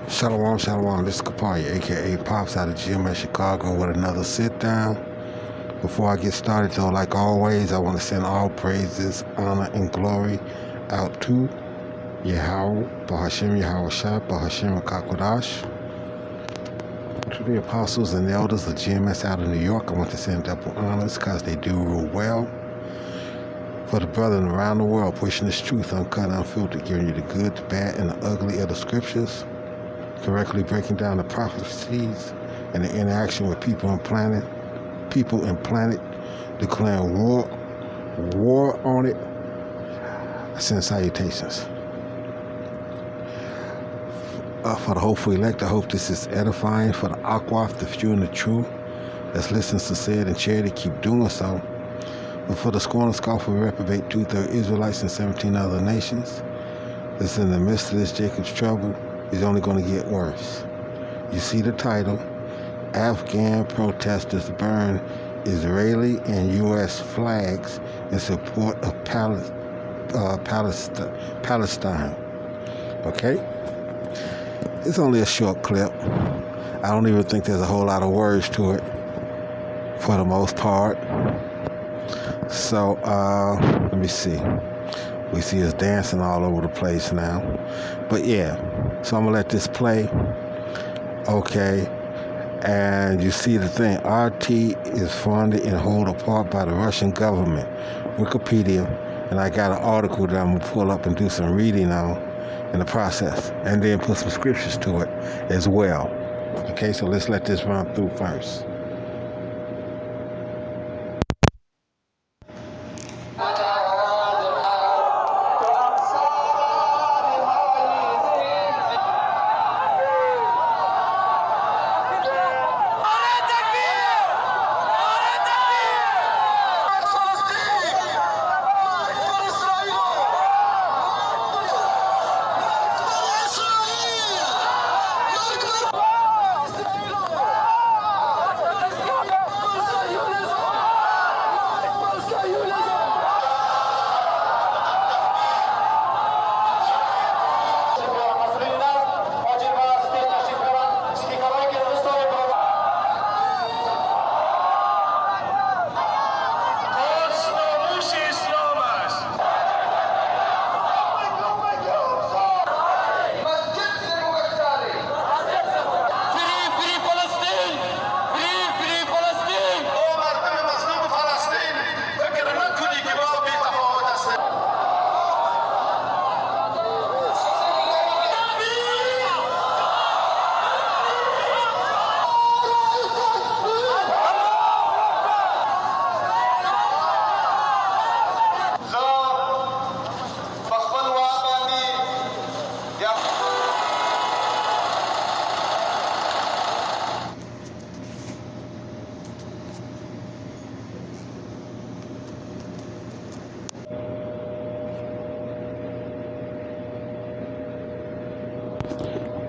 Shalom, shalom. This is Kapaya, aka Pops, out of GMS Chicago, with another sit down. Before I get started, though, like always, I want to send all praises, honor, and glory out to Yahweh, Bahashim Yahweh Shai, Bahashim Kakodash. To the apostles and elders of GMS out of New York, I want to send double honors because they do rule well. For the brethren around the world, pushing this truth, uncut, unfiltered, giving you the good, the bad, and the ugly of the scriptures, correctly breaking down the prophecies and the interaction with people and planet, declaring war on it. I send salutations. For the hopeful elect, I hope this is edifying. For the Akwaf, the few and the true, that's listening to say it and charity, keep doing so. But for the scorn and scoffing, reprobate 2/3 Israelites and 17 other nations, that's in the midst of this Jacob's trouble, is only going to get worse. You see the title: Afghan protesters burn Israeli and U.S. flags in support of Palestine. Okay? It's only a short clip. I don't even think there's a whole lot of words to it, for the most part. So, let me see. We see us dancing all over the place now. But yeah, so I'm going to let this play. Okay. And you see the thing, RT is funded and held apart by the Russian government. Wikipedia. And I got an article that I'm going to pull up and do some reading on in the process. And then put some scriptures to it as well. Okay, so let's let this run through first.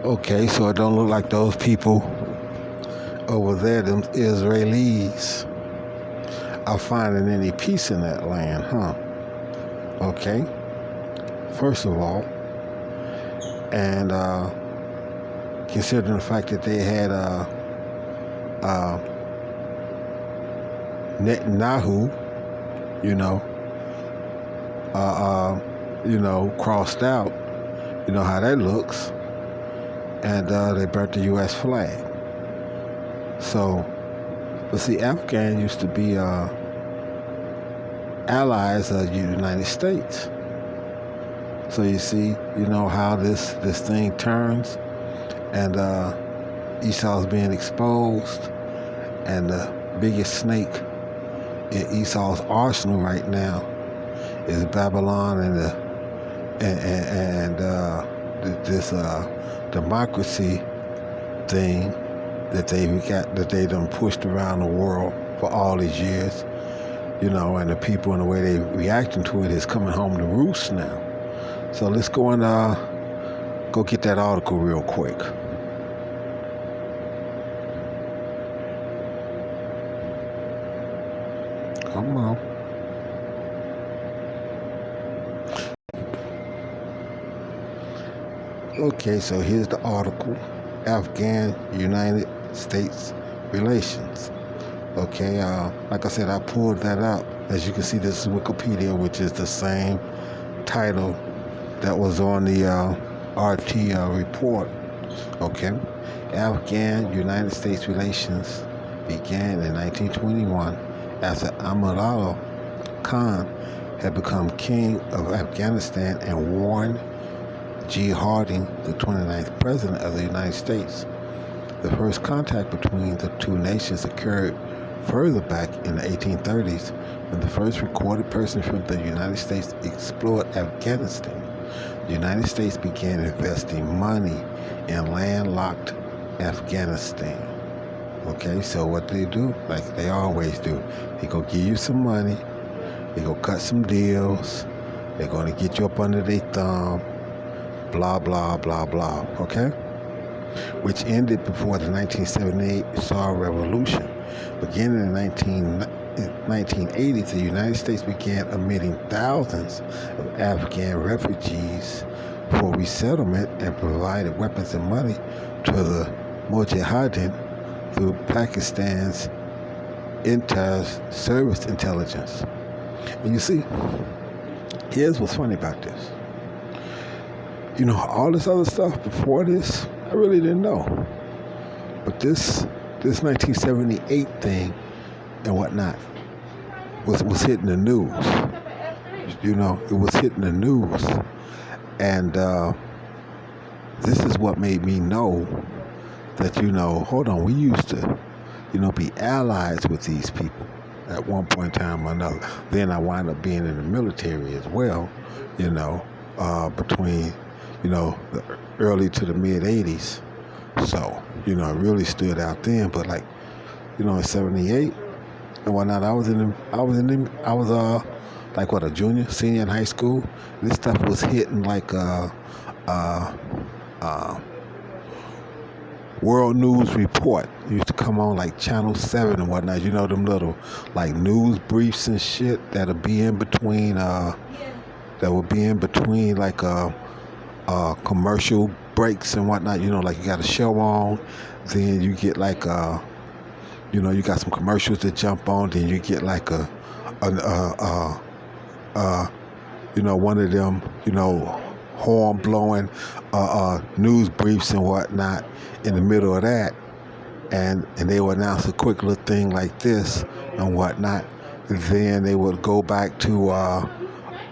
Okay, so it don't look like those people over there, them Israelis, are finding any peace in that land, huh? Okay, first of all, and considering the fact that they had Netanyahu, crossed out, you know how that looks, and they burnt the U.S. flag. So, but see, Afghan used to be allies of the United States. So you see, you know how this thing turns, and Esau's being exposed, and the biggest snake in Esau's arsenal right now is Babylon and this democracy thing that they done pushed around the world for all these years, and the people and the way they reacting to it is coming home to roost now. So let's go and go get that article real quick. Come on. Okay, so here's the article: Afghan-United States relations. Okay, like I said, I pulled that up. As you can see, this is Wikipedia, which is the same title that was on the RT report. Okay, Afghan-United States relations began in 1921 after Amarullah Khan had become king of Afghanistan and Warren G. Harding, the 29th President of the United States. The first contact between the two nations occurred further back in the 1830s when the first recorded person from the United States explored Afghanistan. The United States began investing money in landlocked Afghanistan. Okay, so what they do, like they always do, they go give you some money, they go cut some deals, they're going to get you up under their thumb, blah, blah, blah, blah, okay? Which ended before the 1978 Saur Revolution. Beginning in 1980s, the United States began admitting thousands of Afghan refugees for resettlement and provided weapons and money to the Mujahideen through Pakistan's inter-service intelligence. And you see, here's what's funny about this. You know, all this other stuff before this, I really didn't know. But this 1978 thing and whatnot was hitting the news. You know, it was hitting the news. And this is what made me know that, you know, hold on, we used to, you know, be allies with these people at one point in time or another. Then I wound up being in the military as well, you know, between, you know, the early to the mid 80s. So, you know, it really stood out then. But like, you know, in 78 and whatnot, I was like what, a junior, senior in high school. This stuff was hitting like World News Report. It used to come on like Channel 7 and whatnot. You know, them little like news briefs and shit that'll be in between like commercial breaks and whatnot. You know, like you got a show on, then you get like you know, you got some commercials to jump on, then you get like you know, one of them, you know, horn blowing news briefs and whatnot in the middle of that, and they would announce a quick little thing like this and whatnot. Then they would go back to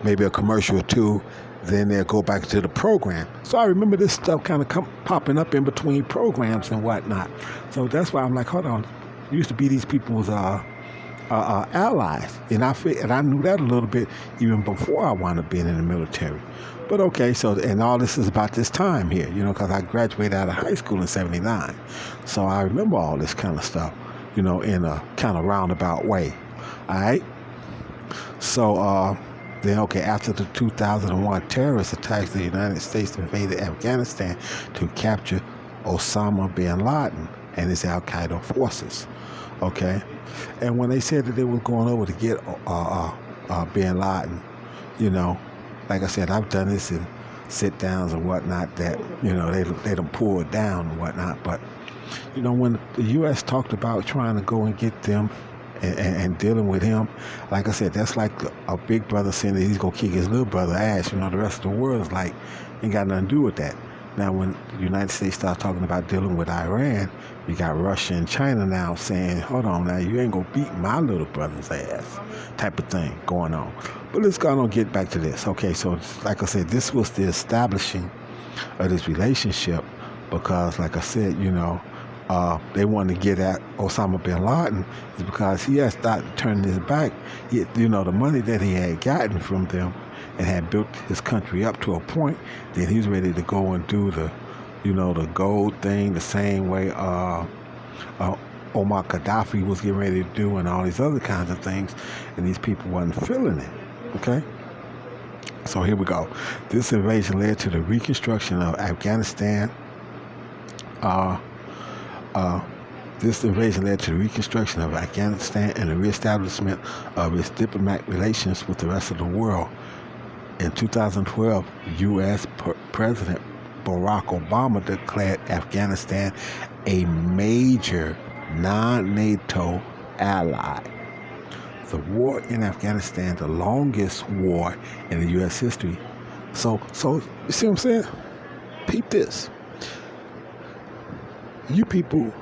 maybe a commercial or two. Then they'll go back to the program. So I remember this stuff kind of popping up in between programs and whatnot. So that's why I'm like, hold on, it used to be these people's allies, and I knew that a little bit even before I wound up being in the military. But okay, so, and all this is about this time here, you know, because I graduated out of high school in 79. So I remember all this kind of stuff, you know, in a kind of roundabout way. All right? So then, okay, after the 2001 terrorist attacks, the United States invaded Afghanistan to capture Osama bin Laden and his Al-Qaeda forces. Okay? And when they said that they were going over to get bin Laden, you know, like I said, I've done this in sit-downs and whatnot that, you know, they done pull it down and whatnot. But, you know, when the U.S. talked about trying to go and get them and dealing with him, like I said, that's like a big brother saying that he's going to kick his little brother ass. You know, the rest of the world is like, ain't got nothing to do with that. Now, when the United States starts talking about dealing with Iran, you got Russia and China now saying, hold on now, you ain't going to beat my little brother's ass, type of thing going on. But let's go on get back to this. Okay, so like I said, this was the establishing of this relationship because, like I said, you know, they wanted to get at Osama bin Laden is because he had started turning his back. You know, the money that he had gotten from them and had built his country up to a point that he was ready to go and do the, you know, the gold thing the same way Omar Gaddafi was getting ready to do and all these other kinds of things, and these people wasn't feeling it. Okay? So here we go. This invasion led to the reconstruction of Afghanistan. This invasion led to the reconstruction of Afghanistan and the reestablishment of its diplomatic relations with the rest of the world. In 2012, U.S. President Barack Obama declared Afghanistan a major non-NATO ally. The war in Afghanistan, the longest war in the U.S. history. So you see what I'm saying? Peep this. You people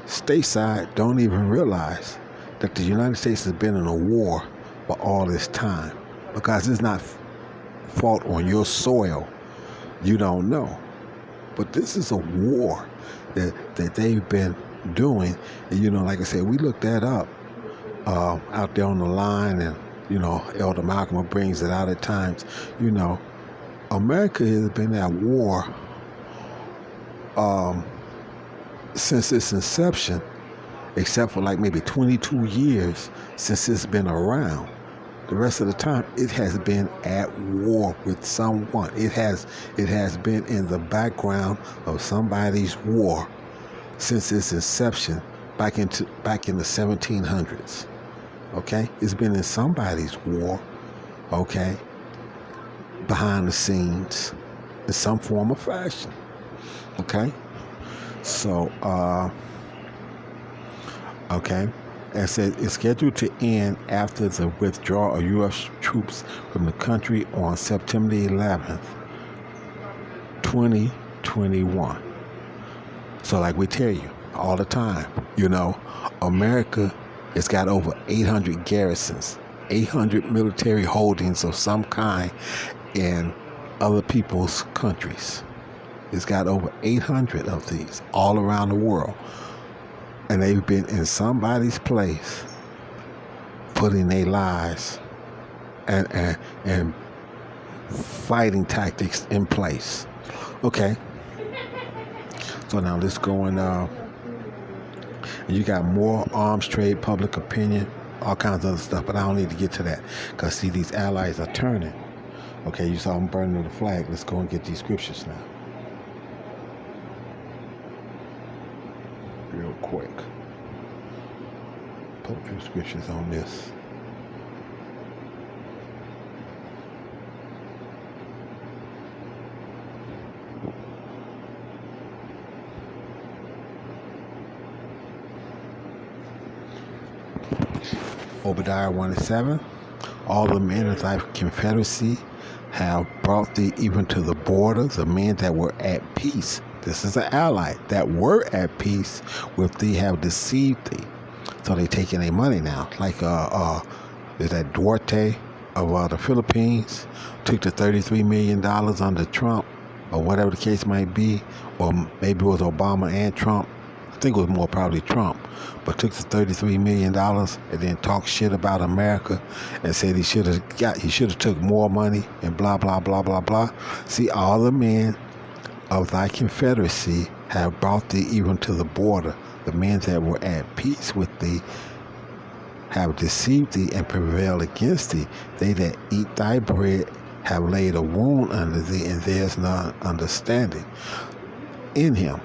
stateside don't even realize that the United States has been in a war for all this time, because it's not fought on your soil. You don't know. But this is a war that they've been doing. And, like I said, we looked that up out there on the line, and, Elder Malcolm brings it out at times. America has been at war since its inception, except for like maybe 22 years since it's been around. The rest of the time, it has been at war with someone. It has been in the background of somebody's war since its inception back in the 1700s. Okay, it's been in somebody's war. Okay, behind the scenes, in some form or fashion. Okay, so okay. As said, it's scheduled to end after the withdrawal of U.S. troops from the country on September 11th, 2021. So like we tell you all the time, America has got over 800 garrisons, 800 military holdings of some kind in other people's countries. It's got over 800 of these all around the world. And they've been in somebody's place, putting their lives and fighting tactics in place. Okay. So now let's go and you got more arms trade, public opinion, all kinds of other stuff, but I don't need to get to that, because see, these allies are turning. Okay, you saw them burning the flag. Let's go and get these scriptures now. Real quick. Put a few scriptures on this. Obadiah 1:7. All the men of thy confederacy have brought thee even to the border, the men that were at peace. This is an ally that were at peace with thee have deceived thee. So they taking their money now. Like there's that Duarte of the Philippines took the $33 million under Trump, or whatever the case might be, or maybe it was Obama and Trump. I think it was more probably Trump, but took the $33 million and then talked shit about America and said he should have took more money and blah blah blah blah blah. See, all the men of thy confederacy have brought thee even to the border. The men that were at peace with thee have deceived thee and prevailed against thee. They that eat thy bread have laid a wound under thee, and there's none understanding in him.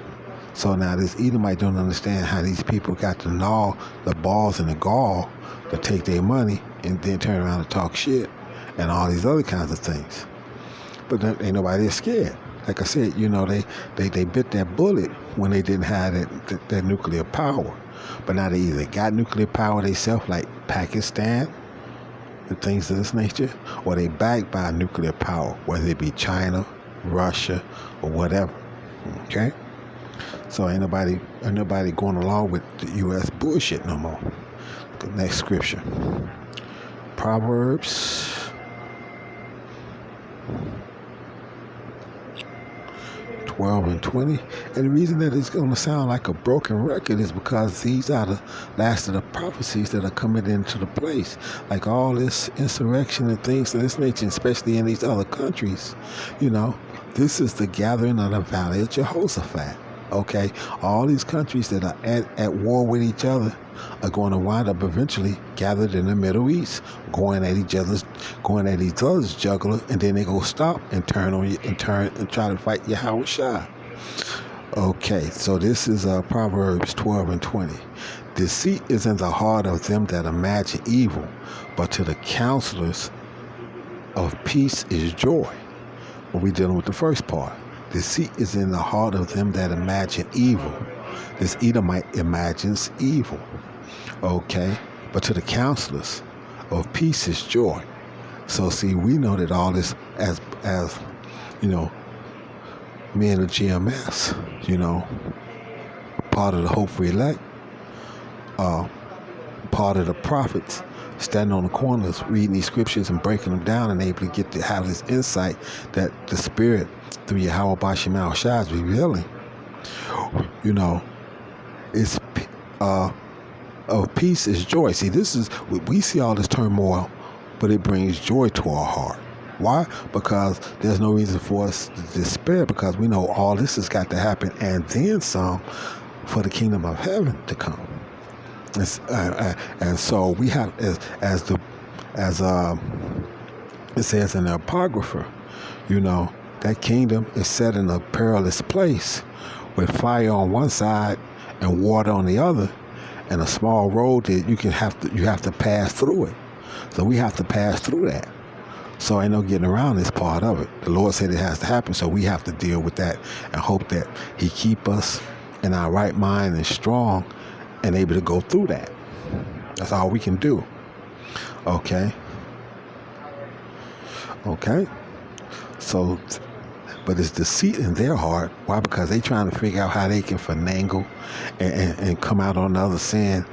So now this Edomite don't understand how these people got to gnaw the balls and the gall to take their money and then turn around and talk shit and all these other kinds of things. But ain't nobody scared. Like I said, they bit that bullet when they didn't have that nuclear power. But now they either got nuclear power themselves, like Pakistan and things of this nature, or they backed by nuclear power, whether it be China, Russia, or whatever. Okay? So ain't nobody going along with the U.S. bullshit no more. The next scripture. Proverbs 12:20. And the reason that it's going to sound like a broken record is because these are the last of the prophecies that are coming into the place. Like all this insurrection and things of this nature, especially in these other countries, this is the gathering of the Valley of Jehoshaphat. Okay, all these countries that are at war with each other are going to wind up eventually gathered in the Middle East, going at each other's juggler, and then they go stop and turn on you and try to fight Yahushua. Okay, so this is Proverbs 12:20. Deceit is in the heart of them that imagine evil, but to the counselors of peace is joy. Well, we're dealing with the first part. Deceit is in the heart of them that imagine evil. This Edomite imagines evil. Okay? But to the counselors of peace is joy. So see, we know that all this as men of GMS, part of the hope for elect, part of the prophets, standing on the corners, reading these scriptures and breaking them down, and able to get to have this insight that the Spirit through Yahweh Bashim Al Shai is revealing. It's of peace is joy. See, we see all this turmoil, but it brings joy to our heart. Why? Because there's no reason for us to despair, because we know all this has got to happen and then some for the kingdom of heaven to come. And so we have, as it says in the Apocrypha, that kingdom is set in a perilous place with fire on one side and water on the other, and a small road that you have to pass through it. So we have to pass through that. So ain't no getting around this part of it. The Lord said it has to happen, so we have to deal with that and hope that He keep us in our right mind and strong and able to go through that. That's all we can do. Okay. So, but it's deceit in their heart. Why? Because they trying to figure out how they can finagle and come out on the other sin,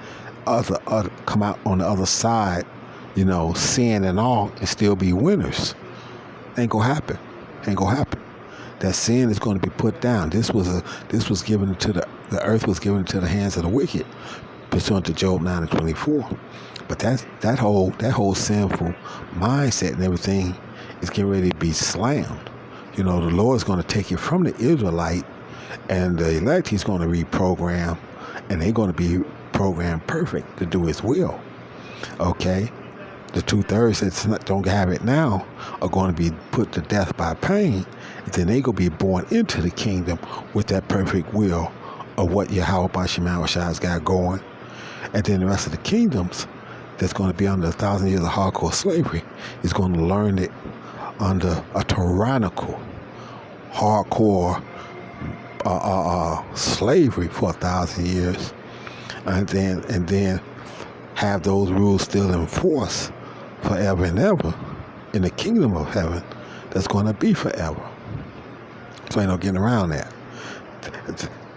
come out on the other side, sin and all, and still be winners. Ain't gonna happen. That sin is going to be put down. This was given to the earth was given into the hands of the wicked, pursuant to Job 9:24. But that whole sinful mindset and everything is getting ready to be slammed. The Lord's going to take it from the Israelite and the elect. He's going to reprogram, and they're going to be programmed perfect to do His will. Okay. The 2/3 that don't have it now are going to be put to death by pain, and then they're going to be born into the kingdom with that perfect will of what Yahweh Bashim Al Shai's got going. And then the rest of the kingdoms that's going to be under 1,000 years of hardcore slavery is going to learn it under a tyrannical, hardcore slavery for 1,000 years, and then have those rules still in force forever and ever in the kingdom of heaven that's going to be forever. So ain't no getting around that.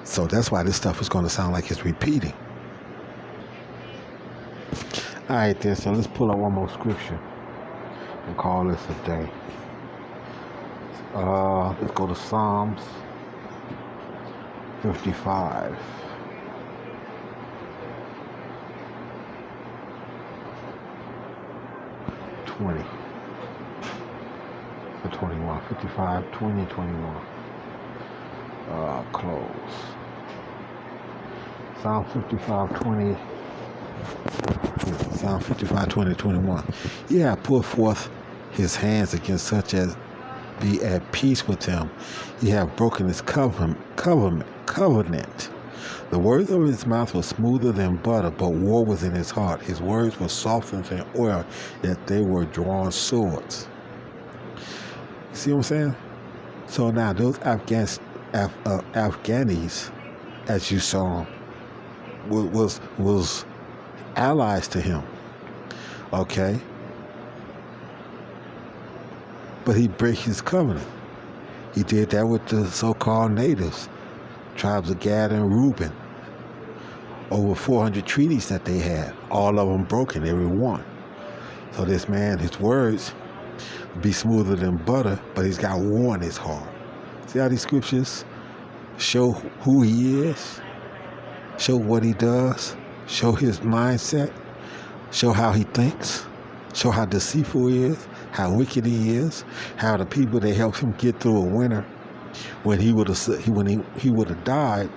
So that's why this stuff is going to sound like it's repeating. All right, then, so let's pull up one more scripture and call this a day. Let's go to Psalms 55. 20 to 21, 55, 20, 21. Close. Psalm 55, 20. Psalm 55, 20, 21. Yeah, put forth His hands against such as be at peace with Him. He have broken His covenant. The words of His mouth were smoother than butter, but war was in His heart. His words were softer than oil, yet they were drawn swords. You see what I'm saying? So now those Afghanis, as you saw, was allies to him. Okay? But he break His covenant. He did that with the so-called natives, tribes of Gad and Reuben. Over 400 treaties that they had, all of them broken, every one. So this man, his words be smoother than butter, but he's got war in his heart. See how these scriptures show who he is, show what he does, show his mindset, show how he thinks, show how deceitful he is, how wicked he is, how the people that helped him get through a winter when he would have died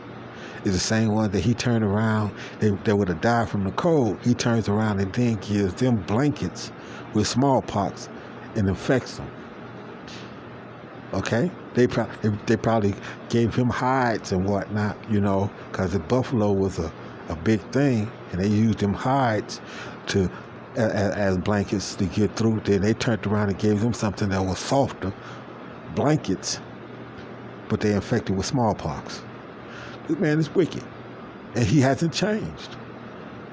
is the same one that he turned around, they would have died from the cold. He turns around and then gives them blankets with smallpox and infects them. Okay? They probably gave him hides and whatnot, because the buffalo was a big thing, and they used them hides as blankets to get through. Then they turned around and gave them something that was softer, blankets, but they're infected with smallpox. This man is wicked, and he hasn't changed.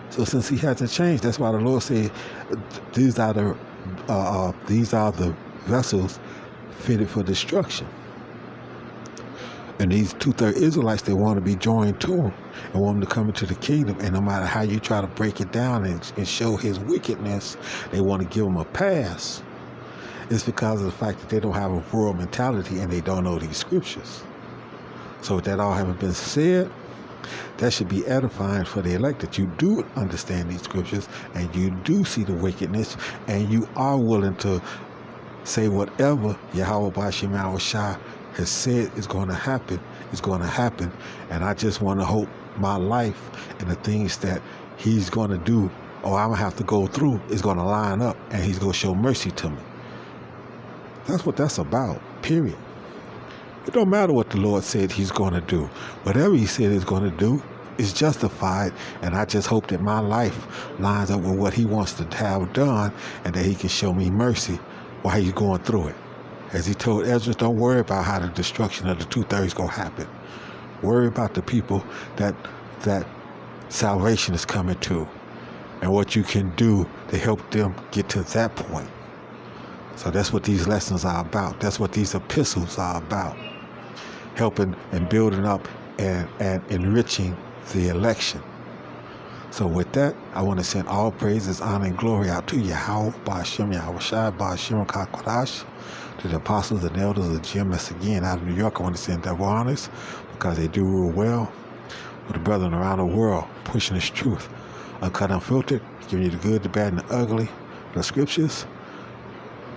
So since he hasn't changed, that's why the Lord said, these are the vessels fitted for destruction. And these 2/3 Israelites, they want to be joined to him and want him to come into the kingdom. And no matter how you try to break it down and show his wickedness, they want to give him a pass. It's because of the fact that they don't have a world mentality and they don't know these scriptures. So with that all having been said, that should be edifying for the elect, that you do understand these scriptures and you do see the wickedness and you are willing to say whatever Yahweh Ba'ashem Yahushua has said is going to happen, is going to happen. And I just want to hope my life and the things that he's going to do or I'm going to have to go through is going to line up and he's going to show mercy to me. That's what that's about, period. It don't matter what the Lord said he's going to do. Whatever he said he's going to do is justified, and I just hope that my life lines up with what he wants to have done and that he can show me mercy while he's going through it. As he told Ezra, don't worry about how the destruction of the 2/3 is going to happen. Worry about the people that salvation is coming to and what you can do to help them get to that point. So that's what these lessons are about. That's what these epistles are about. Helping and building up and enriching the election. So with that, I want to send all praises, honor, and glory out to Yahweh, Ba'ashem Yahushua, Ba'ashem HaKadosh, to the apostles and elders of GMS again out of New York. I want to send double honors because they do rule well with the brethren around the world, pushing this truth, uncut, unfiltered, giving you the good, the bad, and the ugly, the scriptures,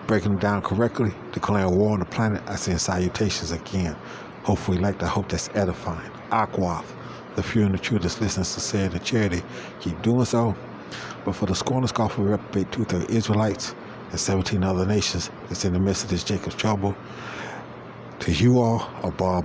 breaking them down correctly, declaring war on the planet. I send salutations again. Hopefully, I hope that's edifying. Aquath, the few and the true that's listening, sincere, and charity, keep doing so. But for the scorn and scoffing reprobate 2/3 Israelites and 17 other nations that's in the midst of this Jacob's trouble, to you all, a ball.